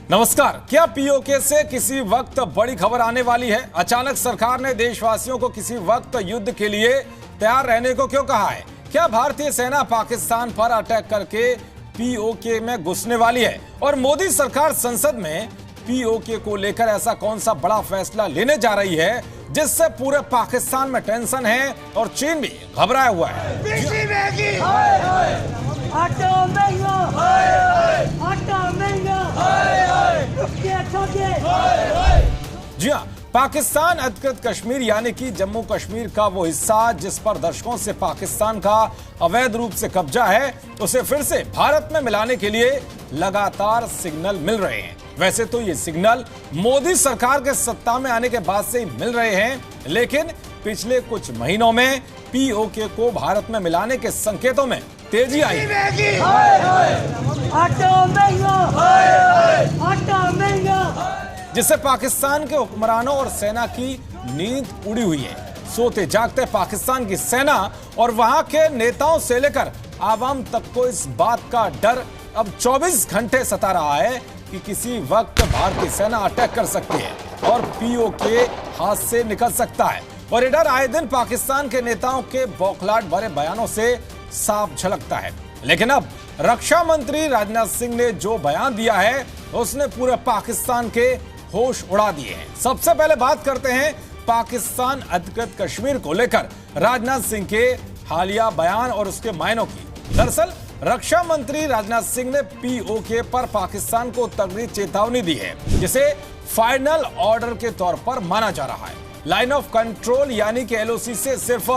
नमस्कार। क्या पीओके से किसी वक्त बड़ी खबर आने वाली है? अचानक सरकार ने देशवासियों को किसी वक्त युद्ध के लिए तैयार रहने को क्यों कहा है? क्या भारतीय सेना पाकिस्तान पर अटैक करके पीओके में घुसने वाली है? और मोदी सरकार संसद में पीओके को लेकर ऐसा कौन सा बड़ा फैसला लेने जा रही है जिससे पूरे पाकिस्तान में टेंशन है और चीन भी घबराया हुआ है? जी हाँ, पाकिस्तान अधिकृत कश्मीर यानी कि जम्मू कश्मीर का वो हिस्सा जिस पर दशकों से पाकिस्तान का अवैध रूप से कब्जा है, उसे फिर से भारत में मिलाने के लिए लगातार सिग्नल मिल रहे हैं। वैसे तो ये सिग्नल मोदी सरकार के सत्ता में आने के बाद से ही मिल रहे हैं, लेकिन पिछले कुछ महीनों में पीओके को भारत में मिलाने के संकेतों में तेजी आई है। जिससे पाकिस्तान के हुक्मरानों और सेना की नींद उड़ी हुई है। सोते जागते पाकिस्तान की सेना और वहां के नेताओं से लेकर आवाम तक को इस बात का डर अब 24 घंटे सता रहा है कि किसी वक्त भारतीय सेना अटैक कर सकती है और पीओके हाथ से निकल सकता है। और ये डर आए दिन पाकिस्तान के नेताओं के बौखलाहट भरे बयानों से साफ झलकता है। लेकिन अब रक्षा मंत्री राजनाथ सिंह ने जो बयान दिया है उसने पूरे पाकिस्तान के होश उड़ा दिए हैं। सबसे पहले बात करते हैं पाकिस्तान अधिकृत कश्मीर को लेकर राजनाथ सिंह के हालिया बयान और उसके मायनों की। दरअसल रक्षा मंत्री राजनाथ सिंह ने पीओके पर पाकिस्तान को तगड़ी चेतावनी दी है, जिसे फाइनल ऑर्डर के तौर पर माना जा रहा है। लाइन ऑफ कंट्रोल यानी कि एलओसी से सिर्फ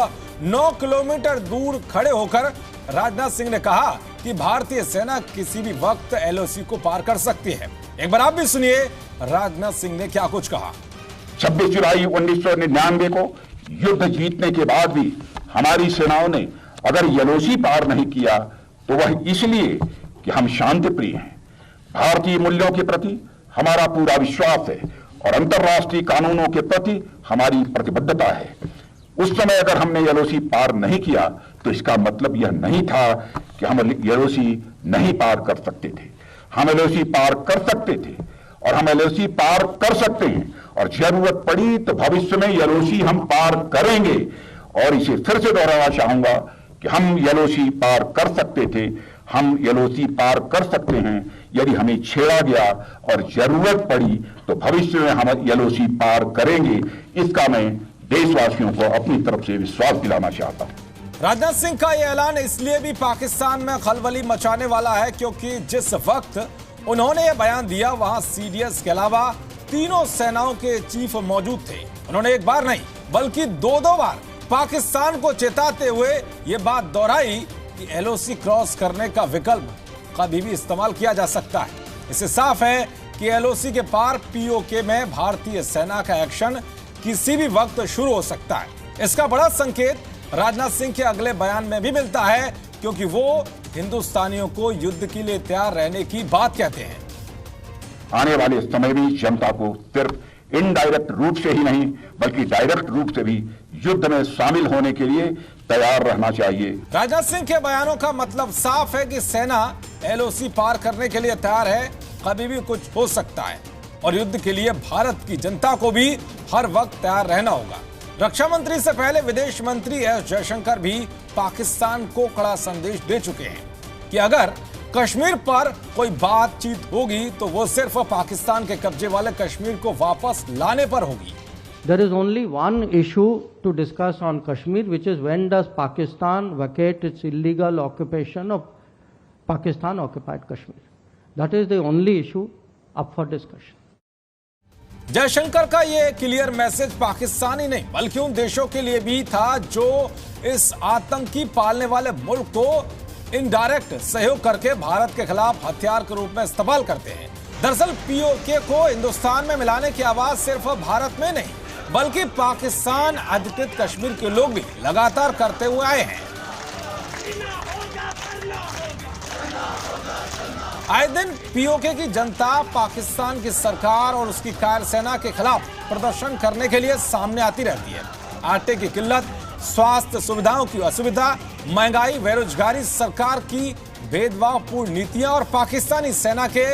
9 किलोमीटर दूर खड़े होकर राजनाथ सिंह ने कहा कि भारतीय सेना किसी भी वक्त एलओसी को पार कर सकती है। एक बार आप भी सुनिए राजनाथ सिंह ने क्या कुछ कहा। 26 जुलाई 1999 को युद्ध जीतने के बाद भी हमारी सेनाओं ने अगर एलओसी पार नहीं किया तो वह इसलिए कि हम शांति प्रिय हैं। भारतीय मूल्यों के प्रति हमारा पूरा विश्वास है और अंतर्राष्ट्रीय कानूनों के प्रति हमारी प्रतिबद्धता है। उस समय अगर हमने एलओसी पार नहीं किया तो इसका मतलब यह नहीं था कि हम एलओसी नहीं पार कर सकते थे। हम एलओसी पार कर सकते थे और हम एलओसी पार कर सकते हैं और जरूरत पड़ी तो भविष्य में एलओसी हम पार करेंगे। और इसे फिर से दोहराना चाहूंगा कि हम एलओसी पार कर सकते थे, हम एलओसी पार कर सकते हैं यदि हमें छेड़ा गया और जरूरत पड़ी तो भविष्य में हम एलओसी पार करेंगे। इसका मैं देशवासियों को अपनी तरफ से विश्वास दिलाना चाहता हूं। राजनाथ सिंह का यह ऐलान इसलिए भी पाकिस्तान में खलबली मचाने वाला है क्योंकि जिस वक्त उन्होंने यह बयान दिया वहां सीडीएस के अलावा तीनों सेनाओं के चीफ मौजूद थे। उन्होंने एक बार नहीं बल्कि दो बार पाकिस्तान को चेताते हुए यह बात दोहराई कि एलओसी क्रॉस करने का विकल्प कभी भी इस्तेमाल किया जा सकता है। इससे साफ है कि एलओसी के पार पीओके में भारतीय सेना का एक्शन किसी भी वक्त शुरू हो सकता है। इसका बड़ा संकेत राजनाथ सिंह के अगले बयान में भी मिलता है क्योंकि वो हिंदुस्तानियों को युद्ध के लिए तैयार रहने की बात कहते हैं। आने वाले समय में जनता को सिर्फ इनडायरेक्ट रूप से ही नहीं बल्कि डायरेक्ट रूप से भी युद्ध में शामिल होने के लिए तैयार रहना चाहिए। राजनाथ सिंह के बयानों का मतलब साफ है कि सेना एलओसी पार करने के लिए तैयार है। कभी भी कुछ हो सकता है और युद्ध के लिए भारत की जनता को भी हर वक्त तैयार रहना होगा। रक्षा मंत्री से पहले विदेश मंत्री एस जयशंकर भी पाकिस्तान को कड़ा संदेश दे चुके हैं कि अगर कश्मीर पर कोई बातचीत होगी तो वो सिर्फ पाकिस्तान के कब्जे वाले कश्मीर को वापस लाने पर होगी। There is only one issue to discuss on Kashmir, which is when does Pakistan vacate its illegal occupation of Pakistan occupied Kashmir. That is the only issue up for discussion. Jaishankar का ये क्लियर मैसेज पाकिस्तान ही नहीं बल्कि उन देशों के लिए भी था जो इस आतंकी पालने वाले मुल्क को इनडायरेक्ट सहयोग करके भारत के खिलाफ हथियार के रूप में इस्तेमाल करते हैं। दरअसल पीओके को हिंदुस्तान में मिलाने की आवाज सिर्फ भारत में नहीं बल्कि पाकिस्तान अधिकृत कश्मीर के लोग भी लगातार करते हुए आए हैं। आए दिन पीओके की जनता पाकिस्तान की सरकार और उसकी कायर सेना के खिलाफ प्रदर्शन करने के लिए सामने आती रहती है। आटे की किल्लत, स्वास्थ्य सुविधाओं की असुविधा, महंगाई, बेरोजगारी, सरकार की भेदभावपूर्ण नीतियां और पाकिस्तानी सेना के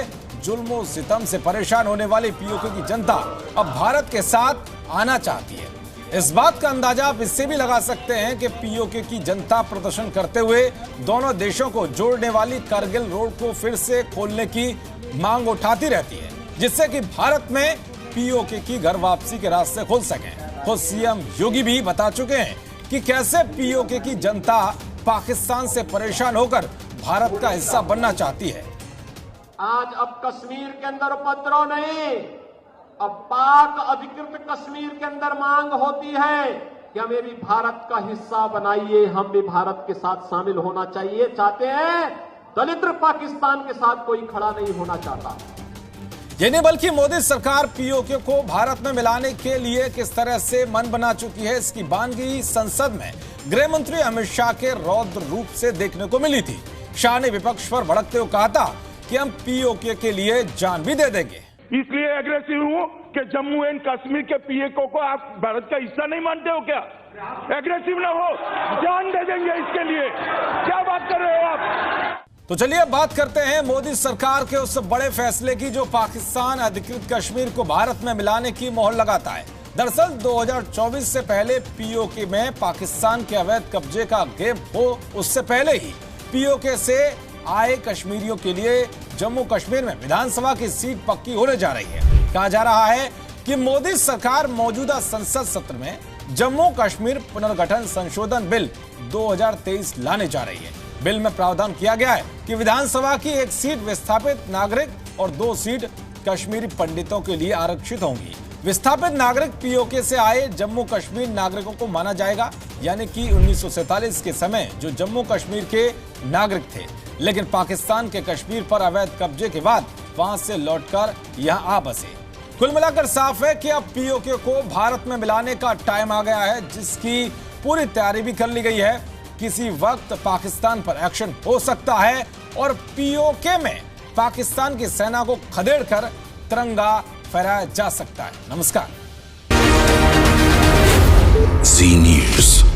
जुल्म सितम से परेशान होने वाली पीओके की जनता अब भारत के साथ आना चाहती है। इस बात का अंदाजा आप इससे भी लगा सकते हैं कि पीओके की जनता प्रदर्शन करते हुए दोनों देशों को जोड़ने वाली कारगिल रोड को फिर से खोलने की मांग उठाती रहती है, जिससे कि भारत में पीओके की घर वापसी के रास्ते खुल सकें। खुद सीएम योगी भी बता चुके हैं कि कैसे पीओके की जनता पाकिस्तान से परेशान होकर भारत का हिस्सा बनना चाहती है। आज अब कश्मीर के अंदर उपद्रव नहीं, अब पाक अधिकृत कश्मीर के अंदर मांग होती है कि हमें भी भारत का हिस्सा बनाइए, हम भी भारत के साथ शामिल होना चाहिए चाहते हैं। दलित पाकिस्तान के साथ कोई खड़ा नहीं होना चाहता। ये नहीं बल्कि मोदी सरकार पीओके को भारत में मिलाने के लिए किस तरह से मन बना चुकी है, इसकी बानगी संसद में गृह मंत्री अमित शाह के रौद्र रूप से देखने को मिली थी। शाह ने विपक्ष पर भड़कते हुए कहा था कि हम पीओके के लिए जान भी दे देंगे। इसलिए एग्रेसिव हूं कि जम्मू एंड कश्मीर के पीओके को आप भारत का हिस्सा नहीं मानते हो क्या? एग्रेसिव ना हो, जान दे देंगे इसके लिए। क्या बात कर रहे हो आप? तो चलिए बात करते हैं मोदी सरकार के उस बड़े फैसले की जो पाकिस्तान अधिकृत कश्मीर को भारत में मिलाने की मोहर लगाता है। दरअसल 2024 से पहले पीओके में पाकिस्तान के अवैध कब्जे का गेम हो, उससे पहले ही पीओके से आए कश्मीरियों के लिए जम्मू कश्मीर में विधानसभा की सीट पक्की होने जा रही है। कहा जा रहा है कि मोदी सरकार मौजूदा संसद सत्र में जम्मू कश्मीर पुनर्गठन संशोधन बिल 2023 लाने जा रही है। बिल में प्रावधान किया गया है कि विधानसभा की एक सीट विस्थापित नागरिक और 2 सीट कश्मीरी पंडितों के लिए आरक्षित होंगी। विस्थापित नागरिक पीओके से आए जम्मू कश्मीर नागरिकों को माना जाएगा, यानी कि 1947 के समय जो जम्मू कश्मीर के नागरिक थे लेकिन पाकिस्तान के कश्मीर पर अवैध कब्जे के बाद वहां से लौटकर यहां आ बसे। कुल मिलाकर साफ है कि अब पीओके को भारत में मिलाने का टाइम आ गया है, जिसकी पूरी तैयारी भी कर ली गई है। किसी वक्त पाकिस्तान पर एक्शन हो सकता है और पीओके में पाकिस्तान की सेना को खदेड़कर तिरंगा फहराया जा सकता है। नमस्कार। जी न्यूज़।